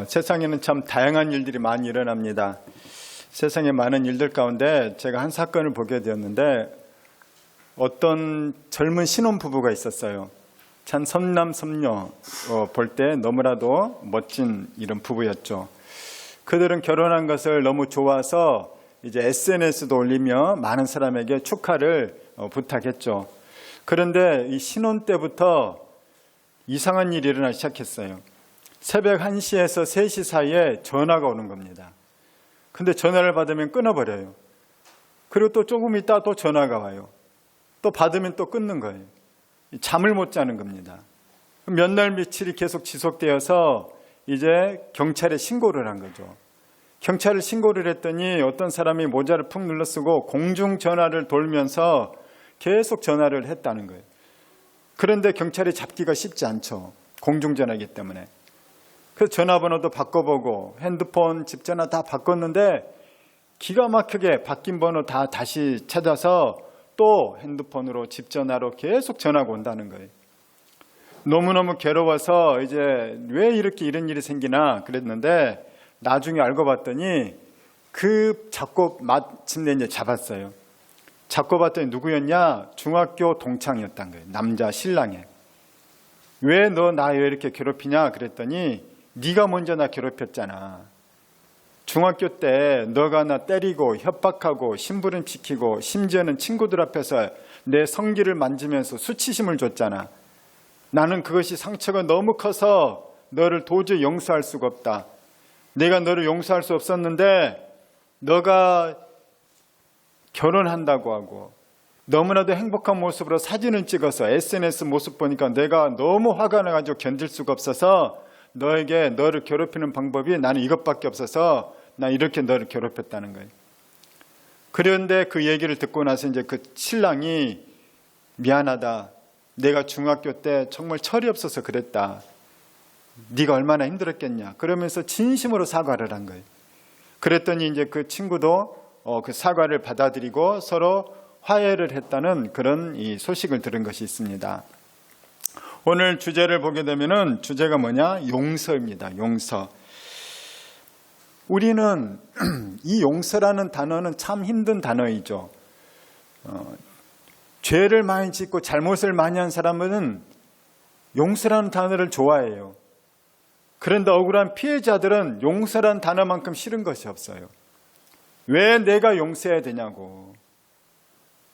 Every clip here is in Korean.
세상에는 참 다양한 일들이 많이 일어납니다. 세상에 많은 일들 가운데 제가 한 사건을 보게 되었는데 어떤 젊은 신혼부부가 있었어요. 참 섬남섬녀 볼 때 너무나도 멋진 이런 부부였죠. 그들은 결혼한 것을 너무 좋아서 이제 SNS도 올리며 많은 사람에게 축하를 부탁했죠. 그런데 이 신혼 때부터 이상한 일이 일어나기 시작했어요. 새벽 1시에서 3시 사이에 전화가 오는 겁니다. 근데 전화를 받으면 끊어버려요. 그리고 또 조금 있다 또 전화가 와요. 또 받으면 또 끊는 거예요. 잠을 못 자는 겁니다. 몇 날 며칠이 계속 지속되어서 이제 경찰에 신고를 한 거죠. 경찰에 신고를 했더니 어떤 사람이 모자를 푹 눌러쓰고 공중전화를 돌면서 계속 전화를 했다는 거예요. 그런데 경찰이 잡기가 쉽지 않죠. 공중전화이기 때문에. 그래서 전화번호도 바꿔보고 핸드폰, 집전화 다 바꿨는데 기가 막히게 바뀐 번호 다 다시 찾아서 또 핸드폰으로 집전화로 계속 전화가 온다는 거예요. 너무너무 괴로워서 이제 왜 이렇게 이런 일이 생기나 그랬는데 나중에 알고 봤더니 잡고 마침내 이제 잡았어요. 잡고 봤더니 누구였냐? 중학교 동창이었단 거예요. 남자 신랑에. 왜 너 나 왜 이렇게 괴롭히냐? 그랬더니 네가 먼저 나 괴롭혔잖아. 중학교 때 너가 나 때리고 협박하고 심부름시키고 심지어는 친구들 앞에서 내 성기를 만지면서 수치심을 줬잖아. 나는 그것이 상처가 너무 커서 너를 도저히 용서할 수가 없다. 내가 너를 용서할 수 없었는데 너가 결혼한다고 하고 너무나도 행복한 모습으로 사진을 찍어서 SNS 모습 보니까 내가 너무 화가 나가지고 견딜 수가 없어서 너를 괴롭히는 방법이 나는 이것밖에 없어서 나 이렇게 너를 괴롭혔다는 거예요. 그런데 그 얘기를 듣고 나서 이제 그 신랑이 미안하다. 내가 중학교 때 정말 철이 없어서 그랬다. 네가 얼마나 힘들었겠냐. 그러면서 진심으로 사과를 한 거예요. 그랬더니 이제 그 친구도 그 사과를 받아들이고 서로 화해를 했다는 그런 이 소식을 들은 것이 있습니다. 오늘 주제를 보게 되면은 주제가 뭐냐? 용서입니다. 용서. 우리는 이 용서라는 단어는 참 힘든 단어이죠. 죄를 많이 짓고 잘못을 많이 한 사람은 용서라는 단어를 좋아해요. 그런데 억울한 피해자들은 용서라는 단어만큼 싫은 것이 없어요. 왜 내가 용서해야 되냐고.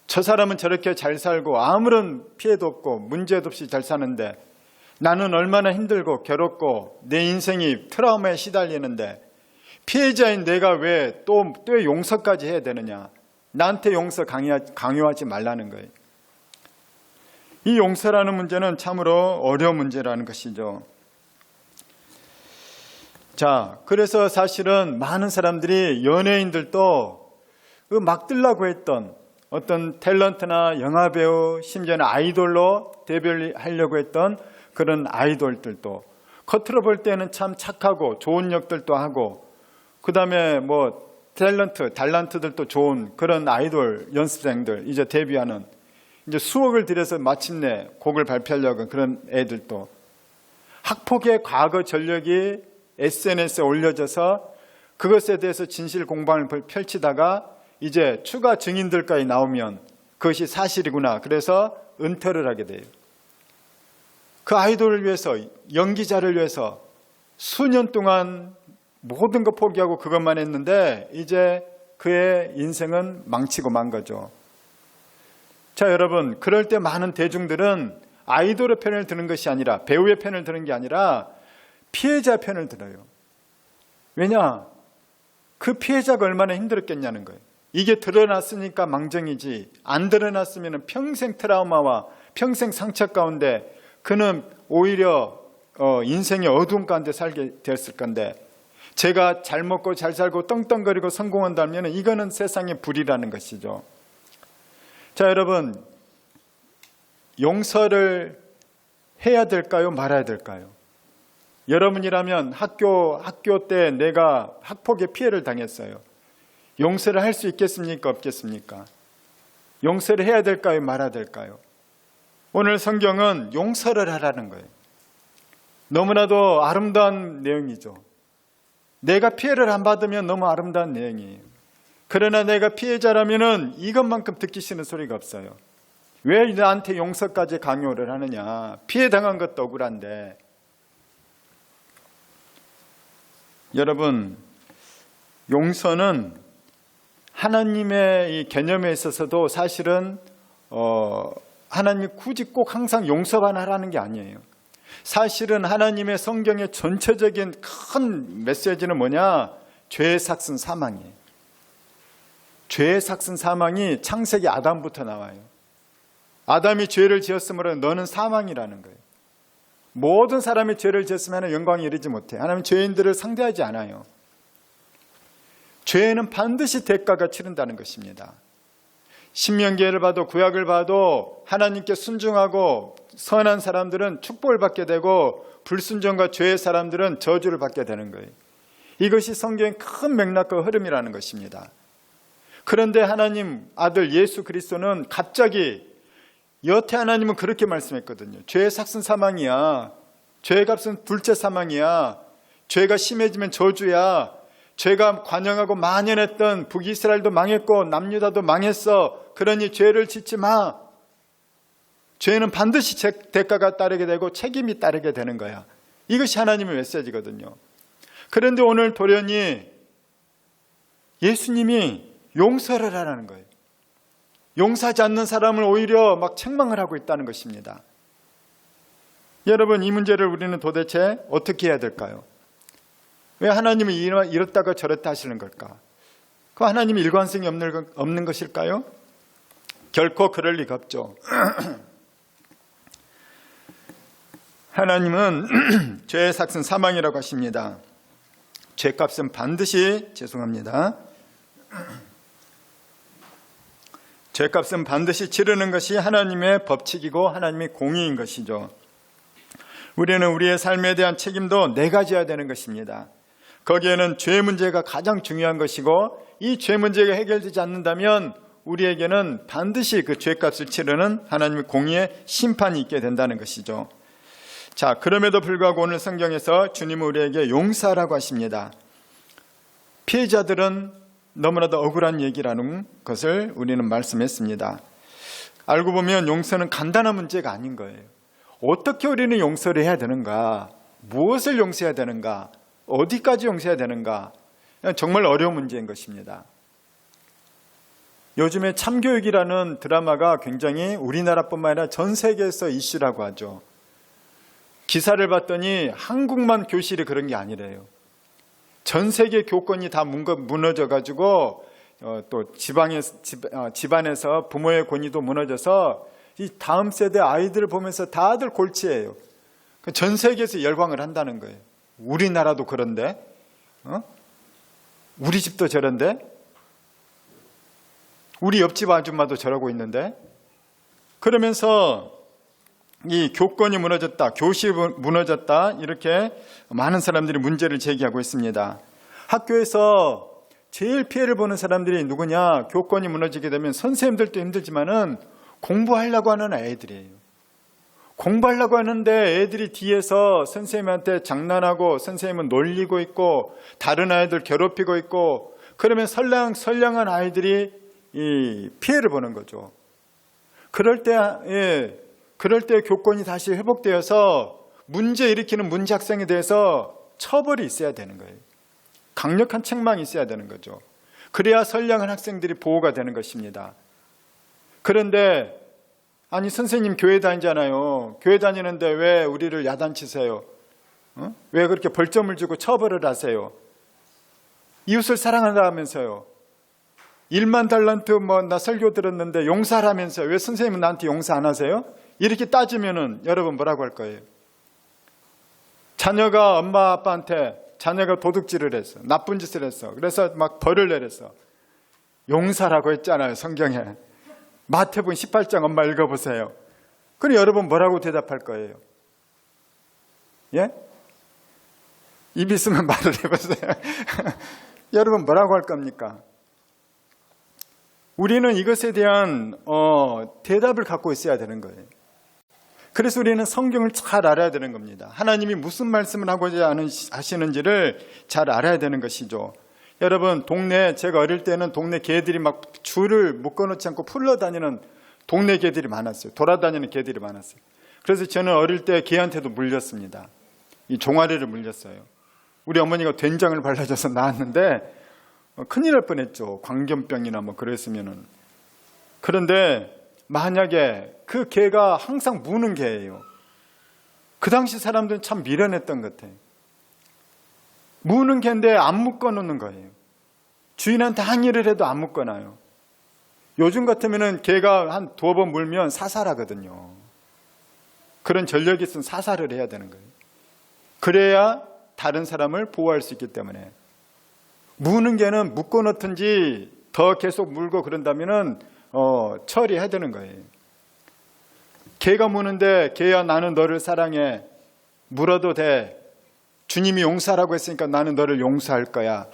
저 사람은 저렇게 잘 살고 아무런 피해도 없고 문제도 없이 잘 사는데 나는 얼마나 힘들고 괴롭고 내 인생이 트라우마에 시달리는데 피해자인 내가 왜 또 용서까지 해야 되느냐. 나한테 용서 강요하지 말라는 거예요. 이 용서라는 문제는 참으로 어려운 문제라는 것이죠. 자, 그래서 사실은 많은 사람들이 연예인들도 막 뜨려고 했던 어떤 탤런트나 영화배우, 심지어는 아이돌로 데뷔하려고 했던 그런 아이돌들도 겉으로 볼 때는 참 착하고 좋은 역들도 하고 그 다음에 달란트들도 좋은 그런 아이돌 연습생들 이제 데뷔하는 이제 수억을 들여서 마침내 곡을 발표하려고 그런 애들도 학폭의 과거 전력이 SNS에 올려져서 그것에 대해서 진실 공방을 펼치다가 이제 추가 증인들까지 나오면 그것이 사실이구나. 그래서 은퇴를 하게 돼요. 그 아이돌을 위해서, 연기자를 위해서 수년 동안 모든 거 포기하고 그것만 했는데 이제 그의 인생은 망치고 만 거죠. 자, 여러분, 그럴 때 많은 대중들은 아이돌의 편을 드는 것이 아니라 배우의 편을 드는 게 아니라 피해자 편을 들어요. 왜냐? 그 피해자가 얼마나 힘들었겠냐는 거예요. 이게 드러났으니까 망정이지 안 드러났으면 평생 트라우마와 평생 상처 가운데 그는 오히려 인생의 어두운 가운데 살게 되었을 건데 제가 잘 먹고 잘 살고 떵떵거리고 성공한다면 이거는 세상의 불이라는 것이죠. 자, 여러분, 용서를 해야 될까요? 말아야 될까요? 여러분이라면 학교 때 내가 학폭의 피해를 당했어요. 용서를 할 수 있겠습니까? 없겠습니까? 용서를 해야 될까요? 말아야 될까요? 오늘 성경은 용서를 하라는 거예요. 너무나도 아름다운 내용이죠. 내가 피해를 안 받으면 너무 아름다운 내용이에요. 그러나 내가 피해자라면은 이것만큼 듣기 싫은 소리가 없어요. 왜 나한테 용서까지 강요를 하느냐. 피해 당한 것도 억울한데. 여러분, 용서는 하나님의 이 개념에 있어서도 사실은 하나님이 굳이 꼭 항상 용서만 하라는 게 아니에요. 사실은 하나님의 성경의 전체적인 큰 메시지는 뭐냐? 죄의 삭슨 사망이에요. 죄의 삭슨 사망이 창세기 아담부터 나와요. 아담이 죄를 지었으므로 너는 사망이라는 거예요. 모든 사람이 죄를 지었으면 영광에 이르지 못해. 하나님은 죄인들을 상대하지 않아요. 죄는 반드시 대가가 치른다는 것입니다. 신명기를 봐도 구약을 봐도 하나님께 순종하고 선한 사람들은 축복을 받게 되고 불순종과 죄의 사람들은 저주를 받게 되는 거예요. 이것이 성경의 큰 맥락과 흐름이라는 것입니다. 그런데 하나님 아들 예수 그리스도는 갑자기 여태 하나님은 그렇게 말씀했거든요. 죄의 삭슨 사망이야. 죄의 값은 둘째 사망이야. 죄가 심해지면 저주야. 죄가 관영하고 만연했던 북이스라엘도 망했고 남유다도 망했어. 그러니 죄를 짓지 마. 죄는 반드시 대가가 따르게 되고 책임이 따르게 되는 거야. 이것이 하나님의 메시지거든요. 그런데 오늘 돌연히 예수님이 용서를 하라는 거예요. 용서하지 않는 사람을 오히려 막 책망을 하고 있다는 것입니다. 여러분, 이 문제를 우리는 도대체 어떻게 해야 될까요? 왜 하나님은 이렇다가 저렇다 하시는 걸까? 그 하나님이 일관성이 없는 것일까요? 결코 그럴 리가 없죠. 하나님은 죄의 삭슨 사망이라고 하십니다. 죄값은 반드시 죄값은 반드시 치르는 것이 하나님의 법칙이고 하나님의 공의인 것이죠. 우리는 우리의 삶에 대한 책임도 내가 져야 되는 것입니다. 거기에는 죄 문제가 가장 중요한 것이고 이 죄 문제가 해결되지 않는다면 우리에게는 반드시 그 죄값을 치르는 하나님의 공의의 심판이 있게 된다는 것이죠. 자, 그럼에도 불구하고 오늘 성경에서 주님은 우리에게 용서하라고 하십니다. 피해자들은 너무나도 억울한 얘기라는 것을 우리는 말씀했습니다. 알고 보면 용서는 간단한 문제가 아닌 거예요. 어떻게 우리는 용서를 해야 되는가? 무엇을 용서해야 되는가? 어디까지 용서해야 되는가? 정말 어려운 문제인 것입니다. 요즘에 참교육이라는 드라마가 굉장히 우리나라뿐만 아니라 전 세계에서 이슈라고 하죠. 기사를 봤더니 한국만 교실이 그런 게 아니래요. 전 세계 교권이 다 무너져가지고 또 집안에서 부모의 권위도 무너져서 이 다음 세대 아이들을 보면서 다들 골치예요. 전 세계에서 열광을 한다는 거예요. 우리나라도 그런데, 우리 집도 저런데, 우리 옆집 아줌마도 저러고 있는데, 그러면서 이 교권이 무너졌다, 교실이 무너졌다, 이렇게 많은 사람들이 문제를 제기하고 있습니다. 학교에서 제일 피해를 보는 사람들이 누구냐? 교권이 무너지게 되면 선생님들도 힘들지만은 공부하려고 하는 애들이에요. 공부하려고 하는데 애들이 뒤에서 선생님한테 장난하고 선생님은 놀리고 있고 다른 아이들 괴롭히고 있고 그러면 선량한 아이들이 이 피해를 보는 거죠. 그럴 때 교권이 다시 회복되어서 문제 일으키는 문제 학생에 대해서 처벌이 있어야 되는 거예요. 강력한 책망이 있어야 되는 거죠. 그래야 선량한 학생들이 보호가 되는 것입니다. 그런데 아니 선생님 교회 다니잖아요. 교회 다니는데 왜 우리를 야단치세요? 왜 그렇게 벌점을 주고 처벌을 하세요? 이웃을 사랑한다면서요. 1만 달란트 나 설교 들었는데 용서하라면서요. 왜 선생님은 나한테 용서 안 하세요? 이렇게 따지면은 여러분 뭐라고 할 거예요? 자녀가 엄마 아빠한테 자녀가 도둑질을 했어. 나쁜 짓을 했어. 그래서 막 벌을 내렸어. 용서라고 했잖아요. 성경에. 마태복음 18장 엄마 읽어보세요. 그럼 여러분 뭐라고 대답할 거예요? 예? 입 있으면 말을 해보세요. 여러분 뭐라고 할 겁니까? 우리는 이것에 대한 대답을 갖고 있어야 되는 거예요. 그래서 우리는 성경을 잘 알아야 되는 겁니다. 하나님이 무슨 말씀을 하고자 하시는지를 잘 알아야 되는 것이죠. 여러분, 제가 어릴 때는 동네 개들이 막 줄을 묶어놓지 않고 풀러다니는 동네 개들이 많았어요. 돌아다니는 개들이 많았어요. 그래서 저는 어릴 때 개한테도 물렸습니다. 이 종아리를 물렸어요. 우리 어머니가 된장을 발라줘서 나았는데 큰일 날 뻔했죠. 광견병이나 뭐 그랬으면은. 그런데 만약에 그 개가 항상 무는 개예요. 그 당시 사람들은 참 미련했던 것 같아요. 무는 개인데 안 묶어놓는 거예요. 주인한테 항의를 해도 안 묶어놔요. 요즘 같으면은 개가 한 2번 물면 사살하거든요. 그런 전력이 있으면 사살을 해야 되는 거예요. 그래야 다른 사람을 보호할 수 있기 때문에. 무는 개는 묶어놓든지 더 계속 물고 그런다면은 처리해야 되는 거예요. 개가 무는데 개야 나는 너를 사랑해. 물어도 돼. 주님이 용서하라고 했으니까 나는 너를 용서할 거야.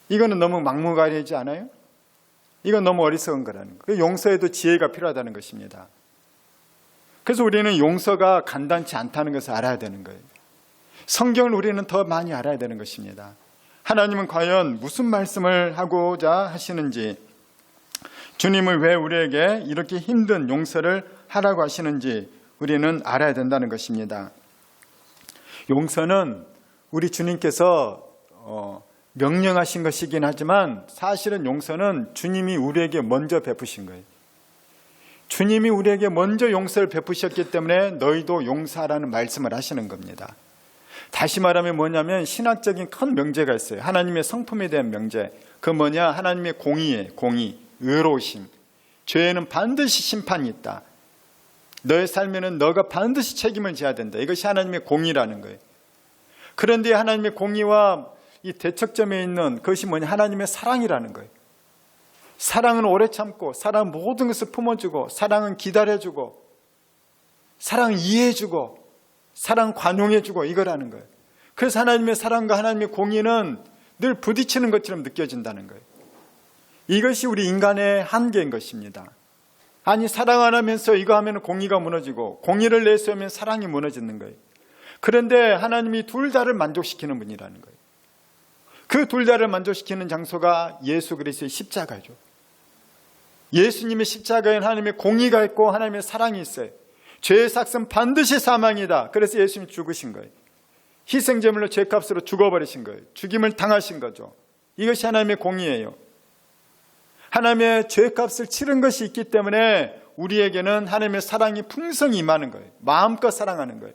이거는 너무 막무가내이지 않아요? 이건 너무 어리석은 거라는 거예요. 용서에도 지혜가 필요하다는 것입니다. 그래서 우리는 용서가 간단치 않다는 것을 알아야 되는 거예요. 성경을 우리는 더 많이 알아야 되는 것입니다. 하나님은 과연 무슨 말씀을 하고자 하시는지, 주님은 왜 우리에게 이렇게 힘든 용서를 하라고 하시는지 우리는 알아야 된다는 것입니다. 용서는 우리 주님께서 명령하신 것이긴 하지만 사실은 용서는 주님이 우리에게 먼저 베푸신 거예요. 주님이 우리에게 먼저 용서를 베푸셨기 때문에 너희도 용서하라는 말씀을 하시는 겁니다. 다시 말하면 뭐냐면 신학적인 큰 명제가 있어요. 하나님의 성품에 대한 명제. 그 뭐냐? 하나님의 공의예요. 공의, 의로우심. 죄에는 반드시 심판이 있다. 너의 삶에는 너가 반드시 책임을 져야 된다. 이것이 하나님의 공의라는 거예요. 그런데 하나님의 공의와 이 대척점에 있는 그것이 뭐냐? 하나님의 사랑이라는 거예요. 사랑은 오래 참고, 사랑은 모든 것을 품어주고, 사랑은 기다려주고, 사랑은 이해해주고, 사랑은 관용해주고, 이거라는 거예요. 그래서 하나님의 사랑과 하나님의 공의는 늘 부딪히는 것처럼 느껴진다는 거예요. 이것이 우리 인간의 한계인 것입니다. 아니, 사랑 안 하면서 이거 하면 공의가 무너지고, 공의를 내세우면 사랑이 무너지는 거예요. 그런데 하나님이 둘 다를 만족시키는 분이라는 거예요. 그 둘 다를 만족시키는 장소가 예수 그리스도의 십자가죠. 예수님의 십자가에는 하나님의 공의가 있고 하나님의 사랑이 있어요. 죄의 삭은 반드시 사망이다. 그래서 예수님이 죽으신 거예요. 희생제물로 죄값으로 죽어버리신 거예요. 죽임을 당하신 거죠. 이것이 하나님의 공의예요. 하나님의 죄값을 치른 것이 있기 때문에 우리에게는 하나님의 사랑이 풍성히 임하는 거예요. 마음껏 사랑하는 거예요.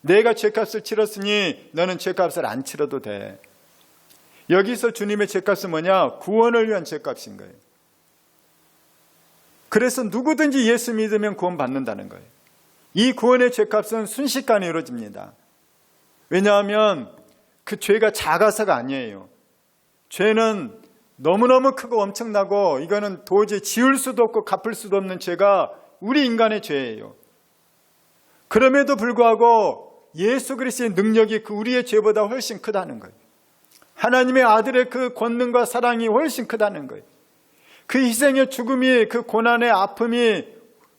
내가 죄값을 치렀으니 너는 죄값을 안 치러도 돼. 여기서 주님의 죄값은 뭐냐? 구원을 위한 죄값인 거예요. 그래서 누구든지 예수 믿으면 구원받는다는 거예요. 이 구원의 죄값은 순식간에 이루어집니다. 왜냐하면 그 죄가 작아서가 아니에요. 죄는 너무너무 크고 엄청나고 이거는 도저히 지울 수도 없고 갚을 수도 없는 죄가 우리 인간의 죄예요. 그럼에도 불구하고 예수 그리스도의 능력이 그 우리의 죄보다 훨씬 크다는 거예요. 하나님의 아들의 그 권능과 사랑이 훨씬 크다는 거예요. 그 희생의 죽음이, 그 고난의 아픔이,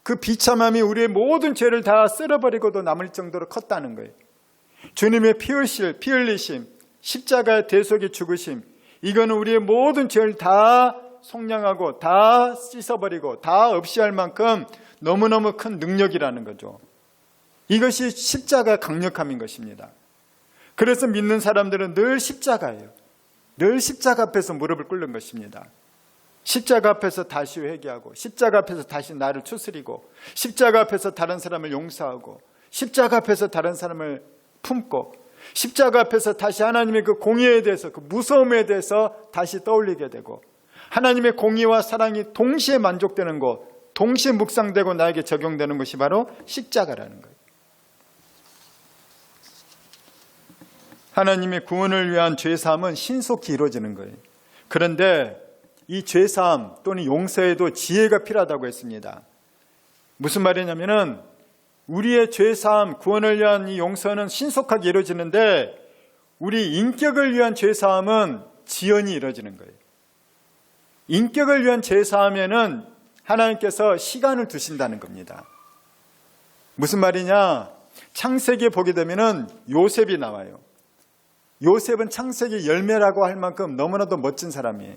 그 비참함이 우리의 모든 죄를 다 쓸어버리고도 남을 정도로 컸다는 거예요. 주님의 피 흘리심, 십자가의 대속의 죽으심, 이거는 우리의 모든 죄를 다 속량하고 다 씻어버리고 다 없이 할 만큼 너무너무 큰 능력이라는 거죠. 이것이 십자가의 강력함인 것입니다. 그래서 믿는 사람들은 늘 십자가예요. 늘 십자가 앞에서 무릎을 꿇는 것입니다. 십자가 앞에서 다시 회개하고, 십자가 앞에서 다시 나를 추스리고, 십자가 앞에서 다른 사람을 용서하고, 십자가 앞에서 다른 사람을 품고, 십자가 앞에서 다시 하나님의 그 공의에 대해서, 그 무서움에 대해서 다시 떠올리게 되고, 하나님의 공의와 사랑이 동시에 만족되는 것, 동시에 묵상되고 나에게 적용되는 것이 바로 십자가라는 거예요. 하나님의 구원을 위한 죄사함은 신속히 이루어지는 거예요. 그런데 이 죄사함 또는 용서에도 지혜가 필요하다고 했습니다. 무슨 말이냐면은 우리의 죄사함, 구원을 위한 이 용서는 신속하게 이루어지는데 우리 인격을 위한 죄사함은 지연이 이루어지는 거예요. 인격을 위한 죄사함에는 하나님께서 시간을 두신다는 겁니다. 무슨 말이냐? 창세기에 보게 되면은 요셉이 나와요. 요셉은 창세기 열매라고 할 만큼 너무나도 멋진 사람이에요.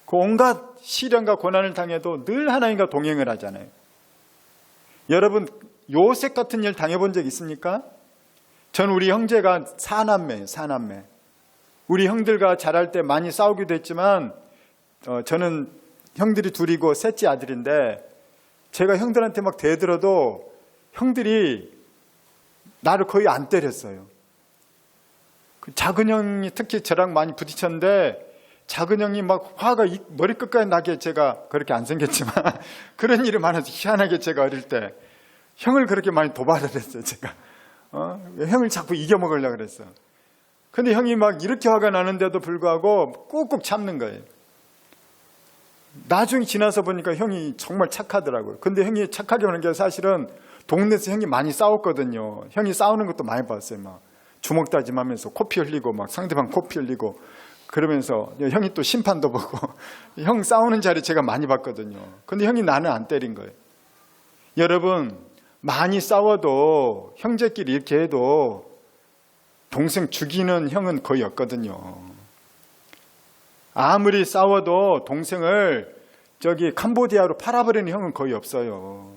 그 온갖 시련과 고난을 당해도 늘 하나님과 동행을 하잖아요. 여러분, 요셉 같은 일 당해본 적 있습니까? 전 우리 형제가 사남매예요, 사남매. 우리 형들과 자랄 때 많이 싸우기도 했지만 저는 형들이 둘이고 셋째 아들인데 제가 형들한테 막 대들어도 형들이 나를 거의 안 때렸어요. 그 작은 형이 특히 저랑 많이 부딪혔는데 작은 형이 막 화가 머리끝까지 나게 제가 그렇게 안 생겼지만 그런 일이 많아서 희한하게 제가 어릴 때 형을 그렇게 많이 도발을 했어요. 제가 형을 자꾸 이겨먹으려고 그랬어요. 근데 형이 막 이렇게 화가 나는데도 불구하고 꾹꾹 참는 거예요. 나중에 지나서 보니까 형이 정말 착하더라고요. 근데 형이 착하게 하는 게 사실은 동네에서 형이 많이 싸웠거든요. 형이 싸우는 것도 많이 봤어요. 막 주먹 다짐하면서 코피 흘리고 막 상대방 코피 흘리고 그러면서 형이 또 심판도 보고 형 싸우는 자리 제가 많이 봤거든요. 근데 형이 나는 안 때린 거예요. 여러분, 많이 싸워도 형제끼리 이렇게 해도 동생 죽이는 형은 거의 없거든요. 아무리 싸워도 동생을 캄보디아로 팔아버리는 형은 거의 없어요.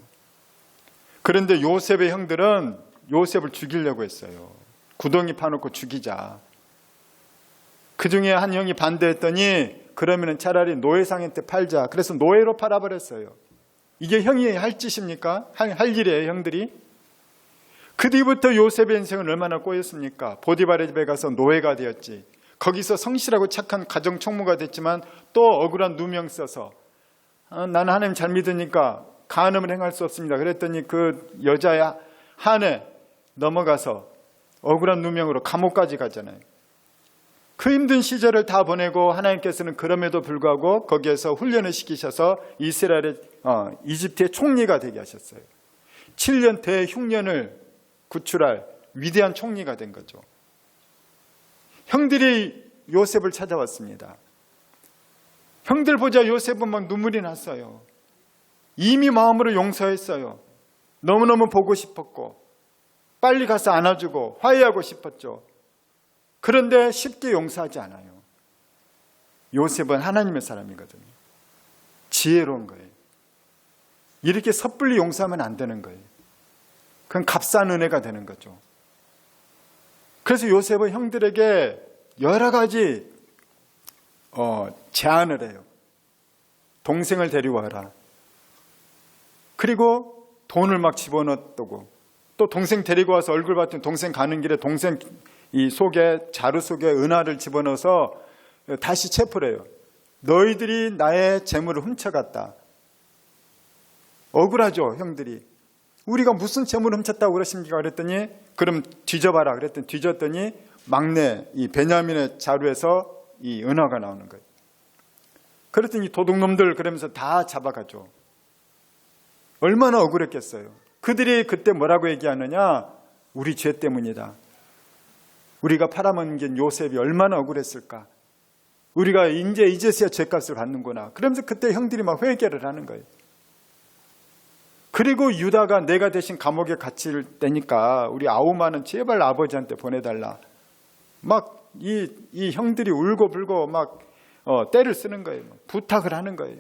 그런데 요셉의 형들은 요셉을 죽이려고 했어요. 구덩이 파놓고 죽이자. 그 중에 한 형이 반대했더니 그러면 차라리 노예상한테 팔자. 그래서 노예로 팔아버렸어요. 이게 형이 할 짓입니까? 할 일이에요, 형들이? 그 뒤부터 요셉의 인생은 얼마나 꼬였습니까? 보디발의 집에 가서 노예가 되었지. 거기서 성실하고 착한 가정 총무가 됐지만 또 억울한 누명 써서 나는 하나님 잘 믿으니까 간음을 행할 수 없습니다. 그랬더니 그 여자의 한에 넘어가서 억울한 누명으로 감옥까지 가잖아요. 그 힘든 시절을 다 보내고 하나님께서는 그럼에도 불구하고 거기에서 훈련을 시키셔서 이집트의 총리가 되게 하셨어요. 7년 대흉년을 구출할 위대한 총리가 된 거죠. 형들이 요셉을 찾아왔습니다. 형들 보자 요셉은 막 눈물이 났어요. 이미 마음으로 용서했어요. 너무너무 보고 싶었고 빨리 가서 안아주고 화해하고 싶었죠. 그런데 쉽게 용서하지 않아요. 요셉은 하나님의 사람이거든요. 지혜로운 거예요. 이렇게 섣불리 용서하면 안 되는 거예요. 그건 값싼 은혜가 되는 거죠. 그래서 요셉은 형들에게 여러 가지 제안을 해요. 동생을 데려와라. 그리고 돈을 막 집어넣었다고. 또 동생 데리고 와서 얼굴 봤더니 동생 가는 길에 동생 이 속에 자루 속에 은화를 집어넣어서 다시 체포를 해요. 너희들이 나의 재물을 훔쳐갔다. 억울하죠, 형들이. 우리가 무슨 재물을 훔쳤다고 그러십니까? 그랬더니 그럼 뒤져봐라. 그랬더니 뒤졌더니 막내 이 베냐민의 자루에서 이 은화가 나오는 거예요. 그랬더니 도둑놈들 그러면서 다 잡아가죠. 얼마나 억울했겠어요. 그들이 그때 뭐라고 얘기하느냐? 우리 죄 때문이다. 우리가 팔아먹은 요셉이 얼마나 억울했을까? 우리가 이제서야 죄값을 받는구나. 그러면서 그때 형들이 막 회개를 하는 거예요. 그리고 유다가 내가 대신 감옥에 갇힐 때니까 우리 아우마는 제발 아버지한테 보내달라. 막 이 형들이 울고 불고 막 때를 쓰는 거예요. 부탁을 하는 거예요.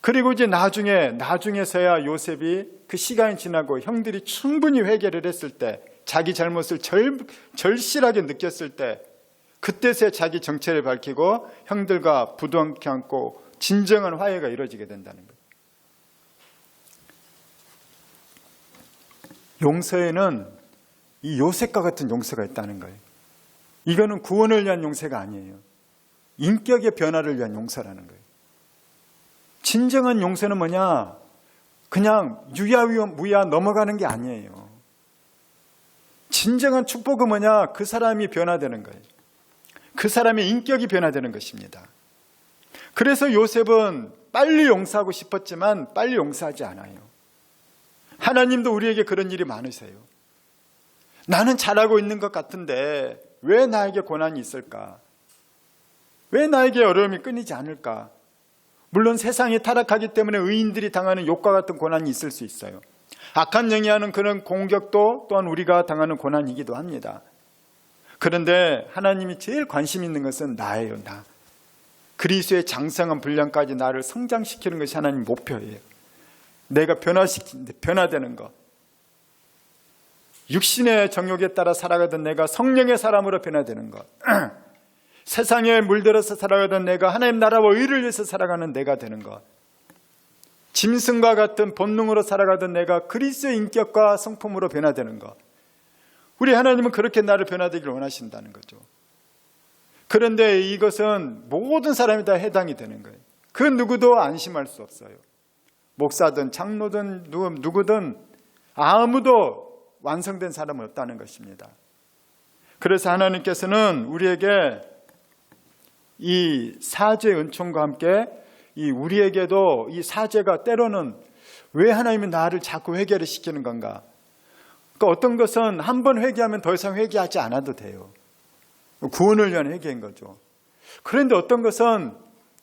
그리고 이제 나중에서야 요셉이 그 시간이 지나고 형들이 충분히 회개를 했을 때 자기 잘못을 절실하게 느꼈을 때 그때서야 자기 정체를 밝히고 형들과 부둥켜 안고 진정한 화해가 이루어지게 된다는 거예요. 용서에는 이 요셉과 같은 용서가 있다는 거예요. 이거는 구원을 위한 용서가 아니에요. 인격의 변화를 위한 용서라는 거예요. 진정한 용서는 뭐냐? 그냥 유야무야 넘어가는 게 아니에요. 진정한 축복은 뭐냐? 그 사람이 변화되는 거예요. 그 사람의 인격이 변화되는 것입니다. 그래서 요셉은 빨리 용서하고 싶었지만 빨리 용서하지 않아요. 하나님도 우리에게 그런 일이 많으세요. 나는 잘하고 있는 것 같은데 왜 나에게 고난이 있을까? 왜 나에게 어려움이 끊이지 않을까? 물론 세상이 타락하기 때문에 의인들이 당하는 욕과 같은 고난이 있을 수 있어요. 악한 영이 하는 그런 공격도 또한 우리가 당하는 고난이기도 합니다. 그런데 하나님이 제일 관심 있는 것은 나예요. 나. 그리스도의 장성한 분량까지 나를 성장시키는 것이 하나님 목표예요. 내가 변화되는 것. 육신의 정욕에 따라 살아가던 내가 성령의 사람으로 변화되는 것. 세상에 물들어서 살아가던 내가 하나님 나라와 의를 위해서 살아가는 내가 되는 것. 짐승과 같은 본능으로 살아가던 내가 그리스도의 인격과 성품으로 변화되는 것. 우리 하나님은 그렇게 나를 변화되기를 원하신다는 거죠. 그런데 이것은 모든 사람이 다 해당이 되는 거예요. 그 누구도 안심할 수 없어요. 목사든 장로든 누구든 아무도 완성된 사람은 없다는 것입니다. 그래서 하나님께서는 우리에게 이 사죄의 은총과 함께 우리에게도 이 사죄가 때로는 왜 하나님이 나를 자꾸 회개를 시키는 건가? 그러니까 어떤 것은 한 번 회개하면 더 이상 회개하지 않아도 돼요. 구원을 위한 회개인 거죠. 그런데 어떤 것은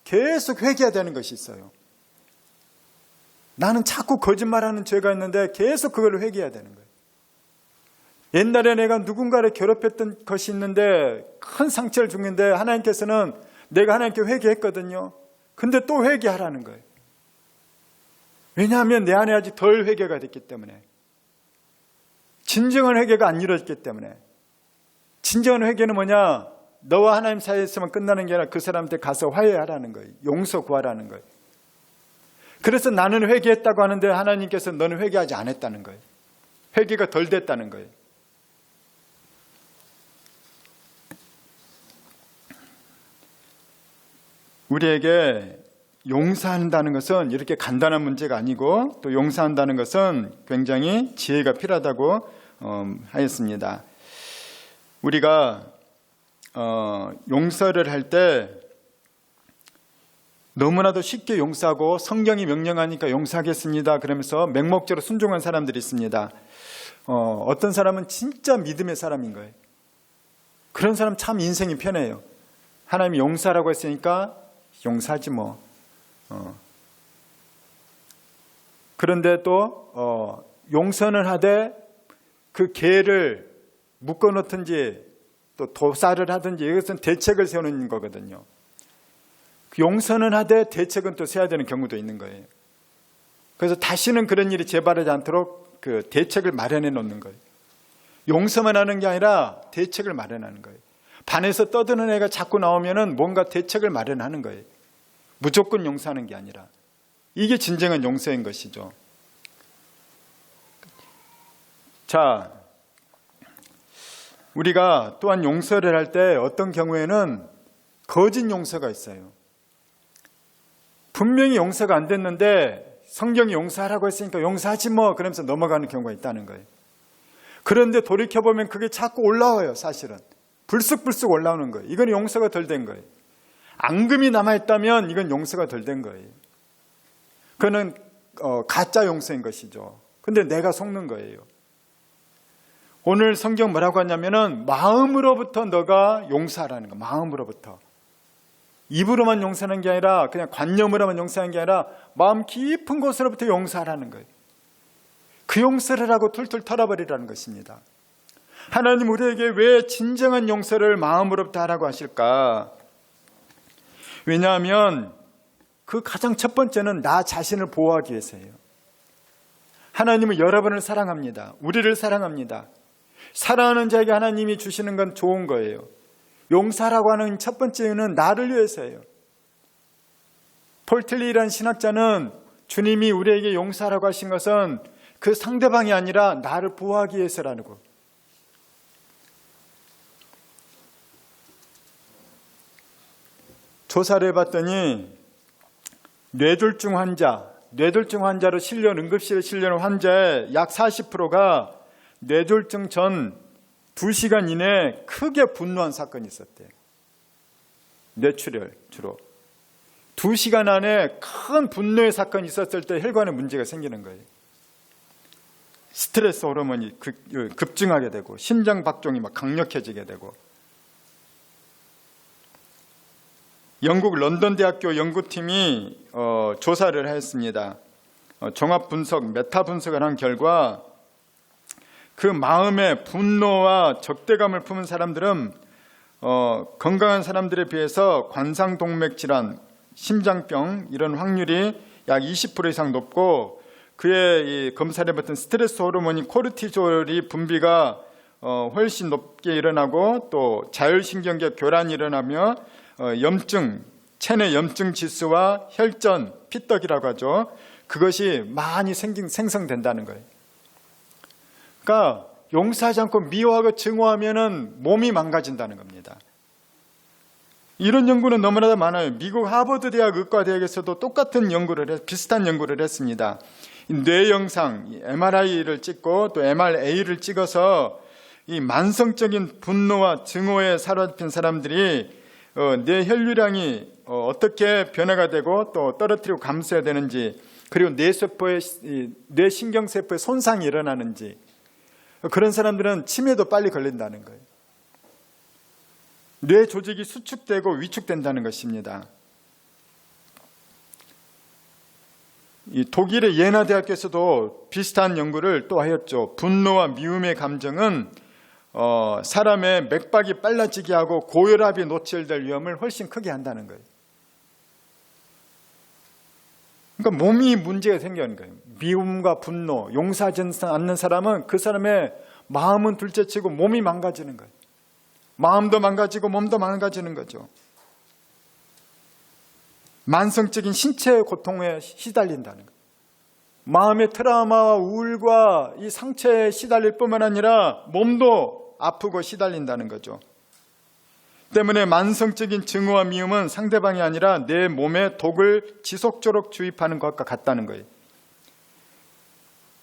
계속 회개해야 되는 것이 있어요. 나는 자꾸 거짓말하는 죄가 있는데 계속 그걸 회개해야 되는 거예요. 옛날에 내가 누군가를 괴롭혔던 것이 있는데 큰 상처를 주는데 하나님께서는 내가 하나님께 회개했거든요. 근데 또 회개하라는 거예요. 왜냐하면 내 안에 아직 덜 회개가 됐기 때문에. 진정한 회개가 안 이루어졌기 때문에. 진정한 회개는 뭐냐? 너와 하나님 사이에서만 끝나는 게 아니라 그 사람한테 가서 화해하라는 거예요. 용서 구하라는 거예요. 그래서 나는 회개했다고 하는데 하나님께서 너는 회개하지 않았다는 거예요. 회개가 덜 됐다는 거예요. 우리에게 용서한다는 것은 이렇게 간단한 문제가 아니고 또 용서한다는 것은 굉장히 지혜가 필요하다고 하였습니다. 우리가 용서를 할 때 너무나도 쉽게 용서하고 성경이 명령하니까 용서하겠습니다. 그러면서 맹목적으로 순종한 사람들이 있습니다. 어떤 사람은 진짜 믿음의 사람인 거예요. 그런 사람 참 인생이 편해요. 하나님이 용서하라고 했으니까 용서하지 뭐. 그런데 또 용서는 하되 그 개를 묶어놓든지 또 도살을 하든지 이것은 대책을 세우는 거거든요. 용서는 하되 대책은 또 세워야 되는 경우도 있는 거예요. 그래서 다시는 그런 일이 재발하지 않도록 그 대책을 마련해 놓는 거예요. 용서만 하는 게 아니라 대책을 마련하는 거예요. 반에서 떠드는 애가 자꾸 나오면은 뭔가 대책을 마련하는 거예요. 무조건 용서하는 게 아니라. 이게 진정한 용서인 것이죠. 자, 우리가 또한 용서를 할 때 어떤 경우에는 거짓 용서가 있어요. 분명히 용서가 안 됐는데 성경이 용서하라고 했으니까 용서하지 뭐 그러면서 넘어가는 경우가 있다는 거예요. 그런데 돌이켜보면 그게 자꾸 올라와요. 사실은 불쑥불쑥 올라오는 거예요. 이건 용서가 덜 된 거예요. 앙금이 남아있다면 이건 용서가 덜 된 거예요. 그거는 가짜 용서인 것이죠. 근데 내가 속는 거예요. 오늘 성경 뭐라고 하냐면은 마음으로부터 너가 용서하라는 거. 마음으로부터. 입으로만 용서하는 게 아니라 그냥 관념으로만 용서하는 게 아니라 마음 깊은 곳으로부터 용서하라는 거예요. 그 용서를 하고 툴툴 털어버리라는 것입니다. 하나님 우리에게 왜 진정한 용서를 마음으로부터 하라고 하실까? 왜냐하면 그 가장 첫 번째는 나 자신을 보호하기 위해서예요. 하나님은 여러분을 사랑합니다. 우리를 사랑합니다. 사랑하는 자에게 하나님이 주시는 건 좋은 거예요. 용서라고 하는 첫 번째 이유는 나를 위해서예요. 폴 틸리라는 신학자는 주님이 우리에게 용서하라고 하신 것은 그 상대방이 아니라 나를 보호하기 위해서라는 거. 조사를 해봤더니 뇌졸중 환자로 응급실에 실려온 환자의 약 40%가 뇌졸중 전 2시간 이내에 크게 분노한 사건이 있었대요. 뇌출혈 주로. 2시간 안에 큰 분노의 사건이 있었을 때 혈관에 문제가 생기는 거예요. 스트레스 호르몬이 급증하게 되고 심장 박동이 막 강력해지게 되고. 영국 런던 대학교 연구팀이 조사를 했습니다. 종합 분석, 메타 분석을 한 결과 그 마음의 분노와 적대감을 품은 사람들은 건강한 사람들에 비해서 관상동맥 질환, 심장병 이런 확률이 약 20% 이상 높고, 그의 이 검사를 해봤던 스트레스 호르몬인 코르티졸이 분비가 훨씬 높게 일어나고, 또 자율신경계 교란이 일어나며 염증, 체내 염증 지수와 혈전, 피떡이라고 하죠. 그것이 많이 생성된다는 거예요. 그러니까 용서하지 않고 미워하고 증오하면은 몸이 망가진다는 겁니다. 이런 연구는 너무나도 많아요. 미국 하버드 대학 의과대학에서도 똑같은 비슷한 연구를 했습니다. 뇌 영상, MRI를 찍고 또 MRA를 찍어서 이 만성적인 분노와 증오에 사로잡힌 사람들이 뇌 혈류량이 어떻게 변화가 되고 또 떨어뜨리고 감소해야 되는지, 그리고 뇌 신경세포에 손상이 일어나는지, 그런 사람들은 치매도 빨리 걸린다는 거예요. 뇌 조직이 수축되고 위축된다는 것입니다. 이 독일의 예나 대학에서도 비슷한 연구를 또 하였죠. 분노와 미움의 감정은 사람의 맥박이 빨라지게 하고 고혈압이 노출될 위험을 훨씬 크게 한다는 거예요. 그러니까 몸이 문제가 생기는 거예요. 미움과 분노, 용서하지 않는 사람은 그 사람의 마음은 둘째치고 몸이 망가지는 거예요. 마음도 망가지고 몸도 망가지는 거죠. 만성적인 신체의 고통에 시달린다는 거예요. 마음의 트라우마와 우울과 이 상처에 시달릴 뿐만 아니라 몸도 아프고 시달린다는 거죠. 때문에 만성적인 증오와 미움은 상대방이 아니라 내 몸에 독을 지속적으로 주입하는 것과 같다는 거예요.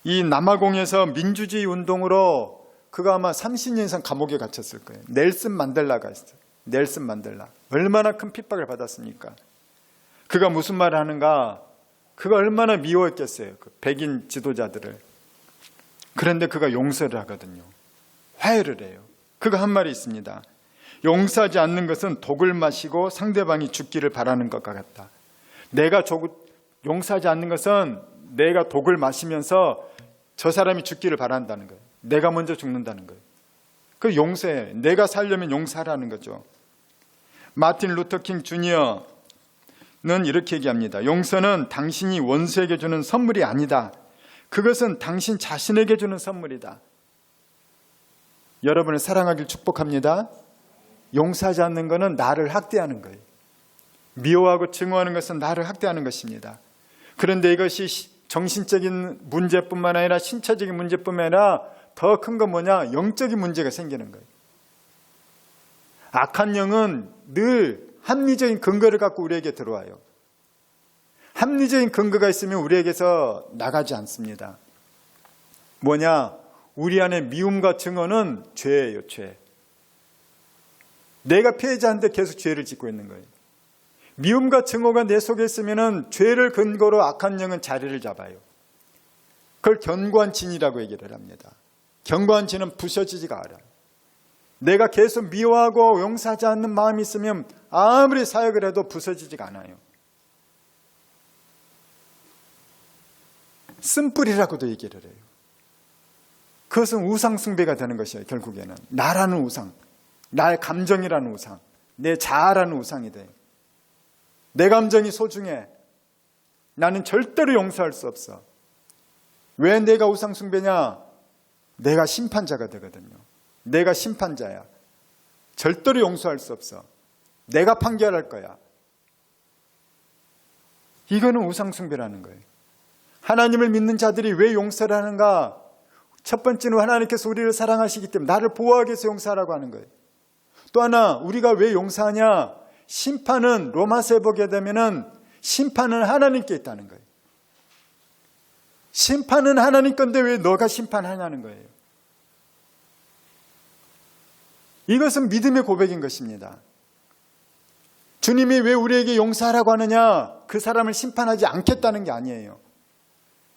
이 남아공에서 민주주의 운동으로 그가 아마 30년 이상 감옥에 갇혔을 거예요. 넬슨 만델라가 있어요. 넬슨 만델라. 얼마나 큰 핍박을 받았습니까? 그가 무슨 말을 하는가? 그가 얼마나 미워했겠어요. 그 백인 지도자들을. 그런데 그가 용서를 하거든요. 화해를 해요. 그가 한 말이 있습니다. 용서하지 않는 것은 독을 마시고 상대방이 죽기를 바라는 것과 같다. 내가 용서하지 않는 것은 내가 독을 마시면서 저 사람이 죽기를 바란다는 거예요. 내가 먼저 죽는다는 거예요. 그 용서해. 내가 살려면 용서하라는 거죠. 마틴 루터킹 주니어는 이렇게 얘기합니다. 용서는 당신이 원수에게 주는 선물이 아니다. 그것은 당신 자신에게 주는 선물이다. 여러분을 사랑하길 축복합니다. 용서하지 않는 것은 나를 학대하는 거예요. 미워하고 증오하는 것은 나를 학대하는 것입니다. 그런데 이것이 정신적인 문제뿐만 아니라 신체적인 문제뿐만 아니라 더 큰 건 뭐냐? 영적인 문제가 생기는 거예요. 악한 영은 늘 합리적인 근거를 갖고 우리에게 들어와요. 합리적인 근거가 있으면 우리에게서 나가지 않습니다. 뭐냐? 우리 안에 미움과 증오는 죄예요, 죄. 내가 피해자인데 계속 죄를 짓고 있는 거예요. 미움과 증오가 내 속에 있으면 죄를 근거로 악한 영은 자리를 잡아요. 그걸 견고한 진이라고 얘기를 합니다. 견고한 진은 부서지지가 않아요. 내가 계속 미워하고 용서하지 않는 마음이 있으면 아무리 사역을 해도 부서지지가 않아요. 쓴뿌리라고도 얘기를 해요. 그것은 우상 숭배가 되는 것이에요. 결국에는 나라는 우상, 나의 감정이라는 우상, 내 자아라는 우상이 돼요. 내 감정이 소중해. 나는 절대로 용서할 수 없어. 왜 내가 우상 숭배냐? 내가 심판자가 되거든요. 내가 심판자야. 절대로 용서할 수 없어. 내가 판결할 거야. 이거는 우상 숭배라는 거예요. 하나님을 믿는 자들이 왜 용서를 하는가? 첫 번째는 하나님께서 우리를 사랑하시기 때문에 나를 보호하기 위해서 용서하라고 하는 거예요. 또 하나, 우리가 왜 용서하냐? 심판은 로마서에 보게 되면은 심판은 하나님께 있다는 거예요. 심판은 하나님 건데 왜 너가 심판하냐는 거예요. 이것은 믿음의 고백인 것입니다. 주님이 왜 우리에게 용서하라고 하느냐? 그 사람을 심판하지 않겠다는 게 아니에요.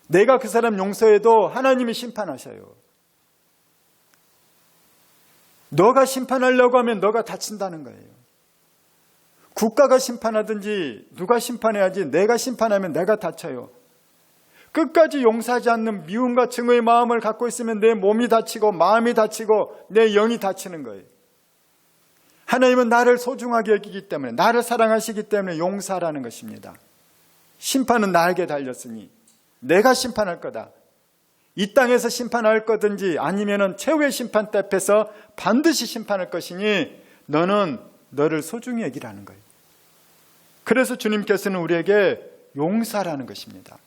내가 그 사람 용서해도 하나님이 심판하셔요. 너가 심판하려고 하면 너가 다친다는 거예요. 국가가 심판하든지 누가 심판해야지 내가 심판하면 내가 다쳐요. 끝까지 용서하지 않는 미움과 증오의 마음을 갖고 있으면 내 몸이 다치고 마음이 다치고 내 영이 다치는 거예요. 하나님은 나를 소중하게 여기기 때문에, 나를 사랑하시기 때문에 용서하라는 것입니다. 심판은 나에게 달렸으니 내가 심판할 거다. 이 땅에서 심판할 거든지 아니면은 최후의 심판 때 앞에서 반드시 심판할 것이니 너는 너를 소중히 여기라는 거예요. 그래서 주님께서는 우리에게 용서하라는 것입니다.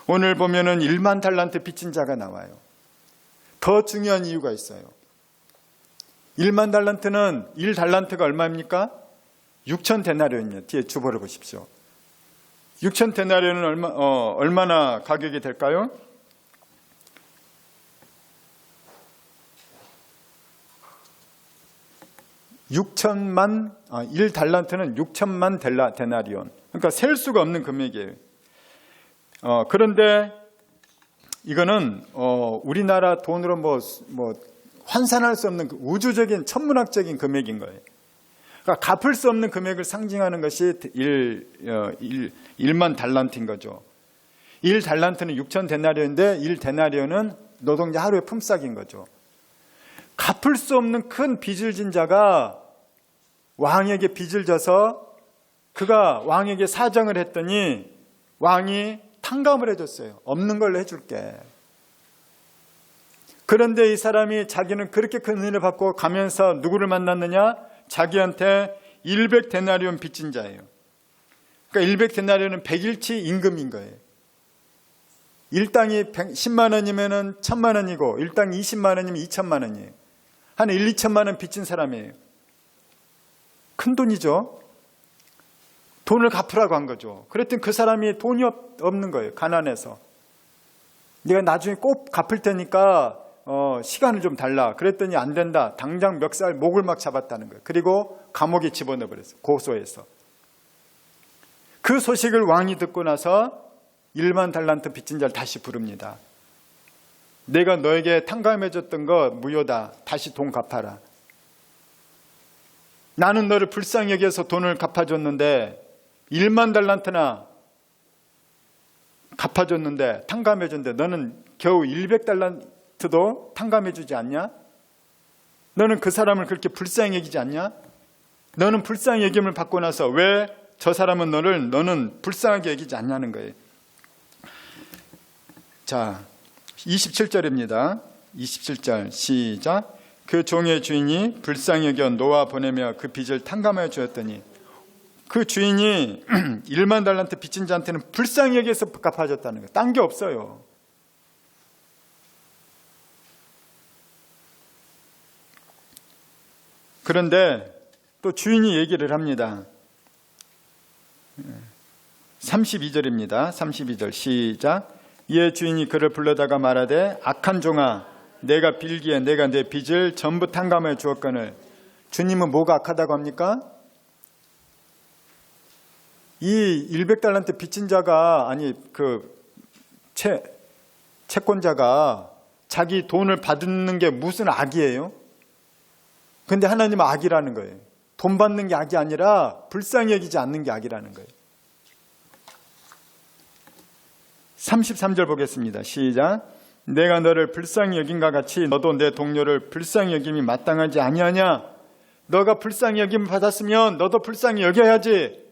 오늘 보면은 1만 달란트 빚진 자가 나와요. 더 중요한 이유가 있어요. 1만 달란트는 1달란트가 얼마입니까? 6천 데나리온이요. 뒤에 주보를 보십시오. 6천 데나리온은 얼마나 가격이 될까요? 1달란트는 6천만 데나리온. 그러니까 셀 수가 없는 금액이에요. 그런데 이거는 우리나라 돈으로 뭐 환산할 수 없는 우주적인 천문학적인 금액인 거예요. 그러니까 갚을 수 없는 금액을 상징하는 것이 1만 달란트인 거죠. 1달란트는 6천 데나리온인데 1데나리온은 노동자 하루의 품삯인 거죠. 갚을 수 없는 큰 빚을 진 자가 왕에게 빚을 져서 그가 왕에게 사정을 했더니 왕이 탕감을 해줬어요. 없는 걸로 해줄게. 그런데 이 사람이 자기는 그렇게 큰 은혜를 받고 가면서 누구를 만났느냐? 자기한테 100데나리온 빚진 자예요. 그러니까 100데나리온은 100일치 임금인 거예요. 일당이 10만 원이면 1000만 원이고 일당 20만 원이면 2천만 원이에요. 한 1, 2천만 원 빚진 사람이에요. 큰 돈이죠. 돈을 갚으라고 한 거죠. 그랬더니 그 사람이 돈이 없는 거예요. 가난해서. 네가 나중에 꼭 갚을 테니까 시간을 좀 달라. 그랬더니 안 된다. 당장 멱살 목을 막 잡았다는 거예요. 그리고 감옥에 집어넣어버렸어요. 고소해서. 그 소식을 왕이 듣고 나서 1만 달란트 빚진 자를 다시 부릅니다. 내가 너에게 탕감해줬던 거 무효다. 다시 돈 갚아라. 나는 너를 불쌍히 여겨서 돈을 갚아줬는데 1만 달란트나 갚아줬는데 탕감해줬는데 너는 겨우 100달란트도 탕감해주지 않냐? 너는 그 사람을 그렇게 불쌍히 여기지 않냐? 너는 불쌍히 여김을 받고 나서 왜 저 사람은 너는 불쌍하게 여기지 않냐는 거예요. 자, 27절입니다. 27절 시작. 그 종의 주인이 불쌍히 여겨 놓아 보내며 그 빚을 탕감하여 주었더니 그 주인이 1만 달란트 빚진 자한테는 불쌍히 여겨서 갚아줬다는 거예요. 딴 게 없어요. 그런데 또 주인이 얘기를 합니다. 32절입니다. 32절 시작. 이에 주인이 그를 불러다가 말하되 악한 종아 내가 빌기에 내가 내 빚을 전부 탕감해 주었거늘. 주님은 뭐가 악하다고 합니까? 이 100달란트 빚진 자가 채권자가 자기 돈을 받는 게 무슨 악이에요? 근데 하나님은 악이라는 거예요. 돈 받는 게 악이 아니라 불쌍히 여기지 않는 게 악이라는 거예요. 33절 보겠습니다. 시작. 내가 너를 불쌍히 여긴과 같이 너도 내 동료를 불쌍히 여김이 마땅하지 아니하냐? 너가 불쌍히 여김을 받았으면 너도 불쌍히 여겨야지.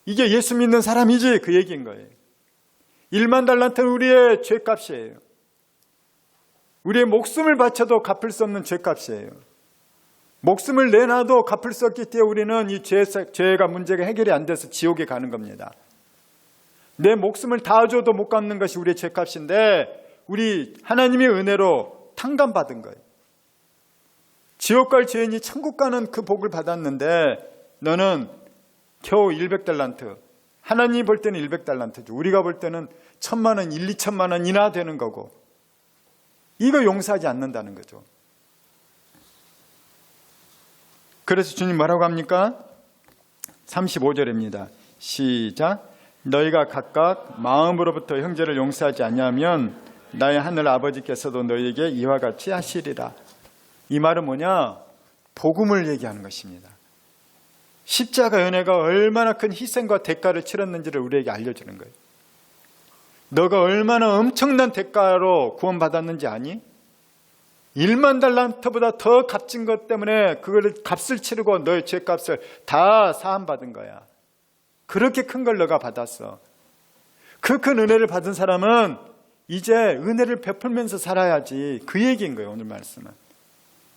이게 예수 믿는 사람이지 그 얘기인 거예요. 1만 달란트는 우리의 죄값이에요. 우리의 목숨을 바쳐도 갚을 수 없는 죄값이에요. 목숨을 내놔도 갚을 수 없기 때문에 우리는 이 죄가 문제가 해결이 안 돼서 지옥에 가는 겁니다. 내 목숨을 다 줘도 못 갚는 것이 우리의 죄값인데 우리 하나님의 은혜로 탕감받은 거예요. 지옥 갈 죄인이 천국 가는 그 복을 받았는데 너는 겨우 100달란트. 하나님이 볼 때는 100달란트죠. 우리가 볼 때는 1000만 원, 1, 2천만 원이나 되는 거고 이거 용서하지 않는다는 거죠. 그래서 주님 뭐라고 합니까? 35절입니다. 시작. 너희가 각각 마음으로부터 형제를 용서하지 아니하면 나의 하늘 아버지께서도 너희에게 이와 같이 하시리라. 이 말은 뭐냐? 복음을 얘기하는 것입니다. 십자가 은혜가 얼마나 큰 희생과 대가를 치렀는지를 우리에게 알려주는 거예요. 너가 얼마나 엄청난 대가로 구원받았는지 아니? 1만 달란트보다 더 값진 것 때문에 그거를 값을 치르고 너의 죄값을 다 사함받은 거야. 그렇게 큰 걸 너가 받았어. 그 큰 은혜를 받은 사람은 이제 은혜를 베풀면서 살아야지. 그 얘기인 거예요, 오늘 말씀은.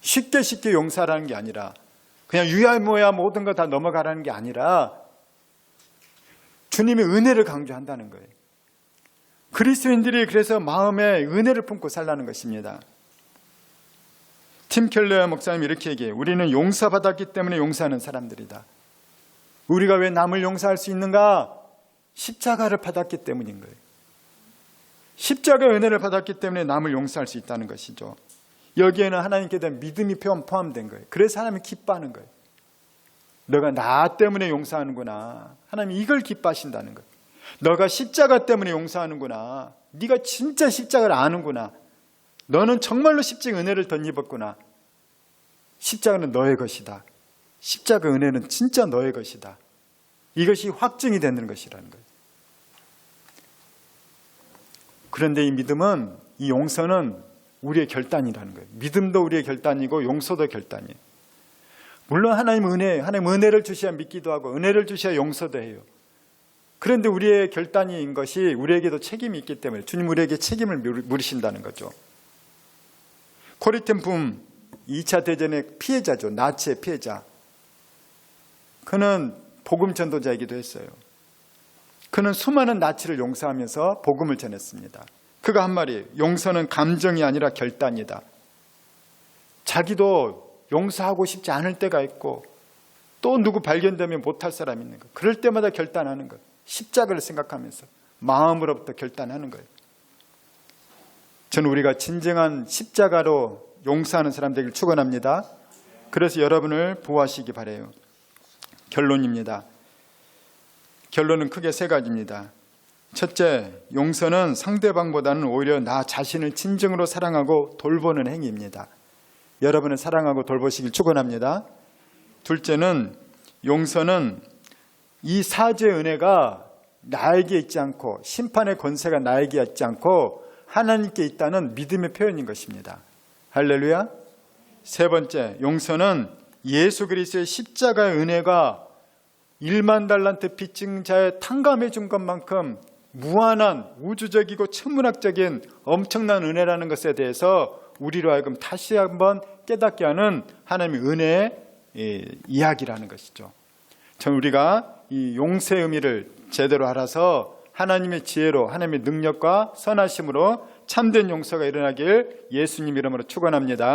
쉽게 용서하라는 게 아니라, 그냥 유야무야 모든 거 다 넘어가라는 게 아니라 주님의 은혜를 강조한다는 거예요. 그리스도인들이 그래서 마음에 은혜를 품고 살라는 것입니다. 팀 켈러 목사님이 이렇게 얘기해요. 우리는 용서받았기 때문에 용서하는 사람들이다. 우리가 왜 남을 용서할 수 있는가? 십자가를 받았기 때문인 거예요. 십자가의 은혜를 받았기 때문에 남을 용서할 수 있다는 것이죠. 여기에는 하나님께 대한 믿음이 포함된 거예요. 그래서 하나님이 기뻐하는 거예요. 너가 나 때문에 용서하는구나. 하나님이 이걸 기뻐하신다는 거예요. 너가 십자가 때문에 용서하는구나. 네가 진짜 십자가를 아는구나. 너는 정말로 십자가 은혜를 덧입었구나. 십자가는 너의 것이다. 십자가 은혜는 진짜 너의 것이다. 이것이 확증이 되는 것이라는 거예요. 그런데 이 믿음은, 이 용서는 우리의 결단이라는 거예요. 믿음도 우리의 결단이고 용서도 결단이에요. 물론 하나님 은혜를 주셔야 믿기도 하고 은혜를 주셔야 용서도 해요. 그런데 우리의 결단인 것이 우리에게도 책임이 있기 때문에 주님 우리에게 책임을 물으신다는 거죠. 코리텐 붐 2차 대전의 피해자죠. 나치의 피해자. 그는 복음 전도자이기도 했어요. 그는 수많은 나치를 용서하면서 복음을 전했습니다. 그가 한 말이에요. 용서는 감정이 아니라 결단이다. 자기도 용서하고 싶지 않을 때가 있고 또 누구 발견되면 못할 사람이 있는 거예요. 그럴 때마다 결단하는 거예요. 십자가를 생각하면서 마음으로부터 결단하는 거예요. 저는 우리가 진정한 십자가로 용서하는 사람 되길 축원합니다. 그래서 여러분을 보호하시기 바라요. 결론입니다. 결론은 크게 세 가지입니다. 첫째, 용서는 상대방보다는 오히려 나 자신을 진정으로 사랑하고 돌보는 행위입니다. 여러분을 사랑하고 돌보시길 축원합니다. 둘째는 용서는 이 사죄의 은혜가 나에게 있지 않고 심판의 권세가 나에게 있지 않고 하나님께 있다는 믿음의 표현인 것입니다. 할렐루야. 세 번째, 용서는 예수 그리스도의 십자가의 은혜가 1만 달란트 빚진 자의 탕감해 준 것만큼 무한한 우주적이고 천문학적인 엄청난 은혜라는 것에 대해서 우리로 하여금 다시 한번 깨닫게 하는 하나님의 은혜의 이야기라는 것이죠. 전 우리가 이 용서의 의미를 제대로 알아서 하나님의 지혜로 하나님의 능력과 선하심으로 참된 용서가 일어나길 예수님 이름으로 축원합니다.